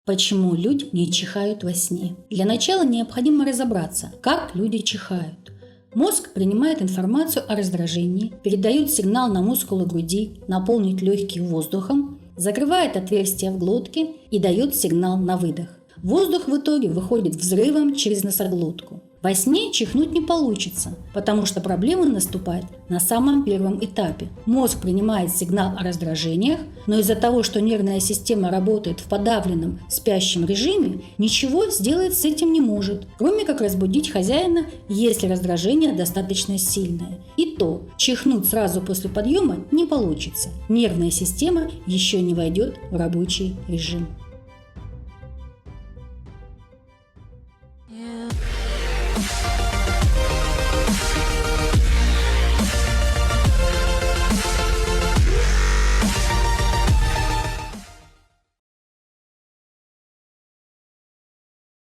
Почему люди не чихают во сне? Для начала необходимо разобраться, как люди чихают. Мозг принимает информацию о раздражении, передает сигнал на мускулы груди наполнить легкие воздухом, закрывает отверстия в глотке и дает сигнал на выдох. Воздух в итоге выходит взрывом через носоглотку. Во сне чихнуть не получится, потому что проблема наступает на самом первом этапе. Мозг принимает сигнал о раздражениях, но из-за того, что нервная система работает в подавленном спящем режиме, ничего сделать с этим не может, кроме как разбудить хозяина, если раздражение достаточно сильное. И то, чихнуть сразу после подъема не получится. Нервная система еще не войдет в рабочий режим.